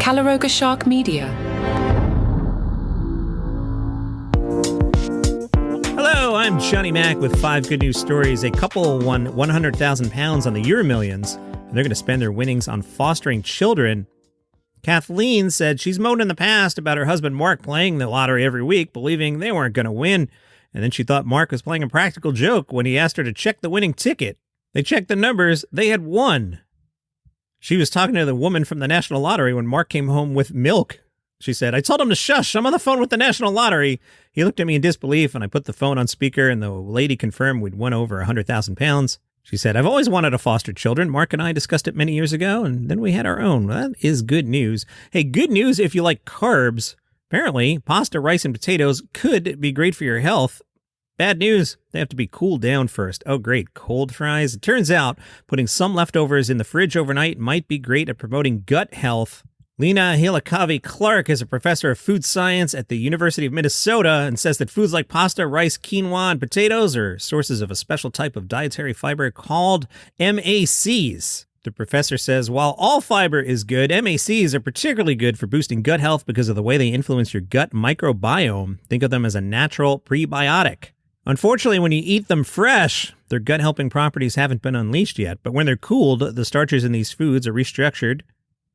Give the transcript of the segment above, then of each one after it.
Calaroga Shark Media. Hello, I'm Johnny Mac with 5 good news stories. A couple won 100,000 pounds on the Euro Millions, and they're going to spend their winnings on fostering children. Kathleen said she's moaned in the past about her husband Mark playing the lottery every week, believing they weren't going to win. And then she thought Mark was playing a practical joke when he asked her to check the winning ticket. They checked the numbers. They had won. She was talking to the woman from the National Lottery when Mark came home with milk. She said, I told him to shush. I'm on the phone with the National Lottery. He looked at me in disbelief, and I put the phone on speaker, and the lady confirmed we'd won over 100,000 pounds. She said, I've always wanted to foster children. Mark and I discussed it many years ago, and then we had our own. Well, that is good news. Hey, good news if you like carbs. Apparently, pasta, rice, and potatoes could be great for your health. Bad news, they have to be cooled down first. Oh, great, cold fries. It turns out putting some leftovers in the fridge overnight might be great at promoting gut health. Lena Hilakavi-Clark is a professor of food science at the University of Minnesota and says that foods like pasta, rice, quinoa, and potatoes are sources of a special type of dietary fiber called MACs. The professor says while all fiber is good, MACs are particularly good for boosting gut health because of the way they influence your gut microbiome. Think of them as a natural prebiotic. Unfortunately, when you eat them fresh, their gut-helping properties haven't been unleashed yet, but when they're cooled, the starches in these foods are restructured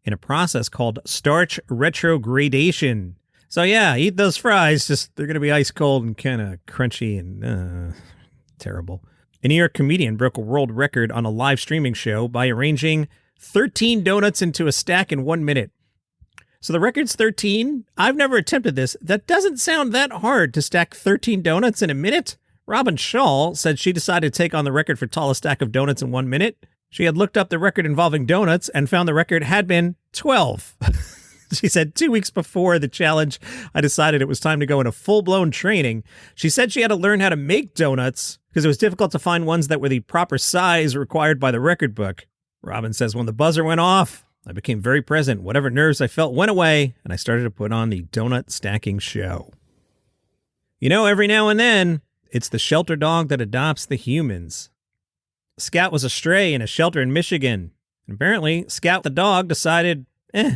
in a process called starch retrogradation. So yeah, eat those fries, just they're going to be ice cold and kind of crunchy and terrible. A New York comedian broke a world record on a live streaming show by arranging 13 donuts into a stack in 1 minute. So the record's 13. I've never attempted this. That doesn't sound that hard to stack 13 donuts in a minute. Robin Shaw said she decided to take on the record for tallest stack of donuts in 1 minute. She had looked up the record involving donuts and found the record had been 12. She said 2 weeks before the challenge, I decided it was time to go into full-blown training. She said she had to learn how to make donuts because it was difficult to find ones that were the proper size required by the record book. Robin says when the buzzer went off, I became very present. Whatever nerves I felt went away, and I started to put on the donut stacking show. You know, every now and then, it's the shelter dog that adopts the humans. Scout was a stray in a shelter in Michigan. And apparently, Scout the dog decided,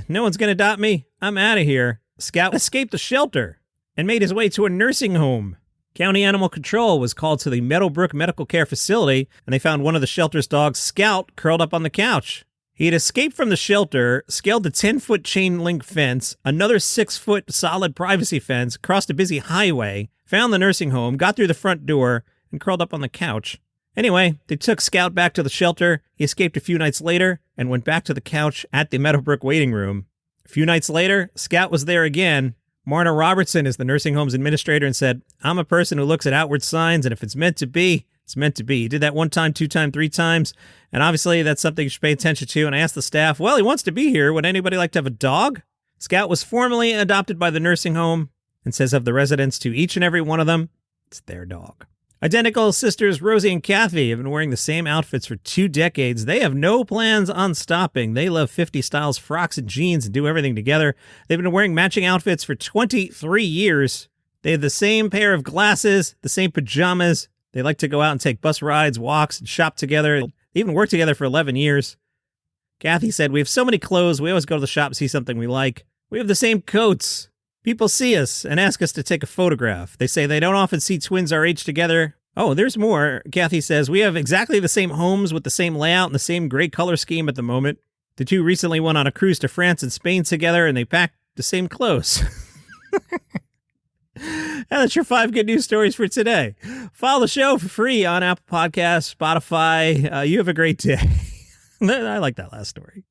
no one's going to adopt me. I'm out of here. Scout escaped the shelter and made his way to a nursing home. County Animal Control was called to the Meadowbrook Medical Care Facility, and they found one of the shelter's dogs, Scout, curled up on the couch. He had escaped from the shelter, scaled the 10-foot chain link fence, another 6-foot solid privacy fence, crossed a busy highway, found the nursing home, got through the front door, and curled up on the couch. Anyway, they took Scout back to the shelter. He escaped a few nights later and went back to the couch at the Meadowbrook waiting room. A few nights later, Scout was there again. Marna Robertson is the nursing home's administrator and said, I'm a person who looks at outward signs, and if it's meant to be, it's meant to be. He did that 1 time, 2 times, 3 times, and obviously that's something you should pay attention to. And I asked the staff, well, he wants to be here. Would anybody like to have a dog? Scout was formally adopted by the nursing home and says of the residents to each and every one of them, it's their dog. Identical sisters Rosie and Kathy have been wearing the same outfits for 2 decades. They have no plans on stopping. They love 50 styles, frocks, and jeans and do everything together. They've been wearing matching outfits for 23 years. They have the same pair of glasses, the same pajamas. They like to go out and take bus rides, walks, and shop together. They even worked together for 11 years. Kathy said, we have so many clothes. We always go to the shop and see something we like. We have the same coats. People see us and ask us to take a photograph. They say they don't often see twins our age together. Oh, there's more. Kathy says, we have exactly the same homes with the same layout and the same gray color scheme at the moment. The two recently went on a cruise to France and Spain together, and they packed the same clothes. And that's your 5 good news stories for today. Follow the show for free on Apple Podcasts, Spotify. You have a great day. I like that last story.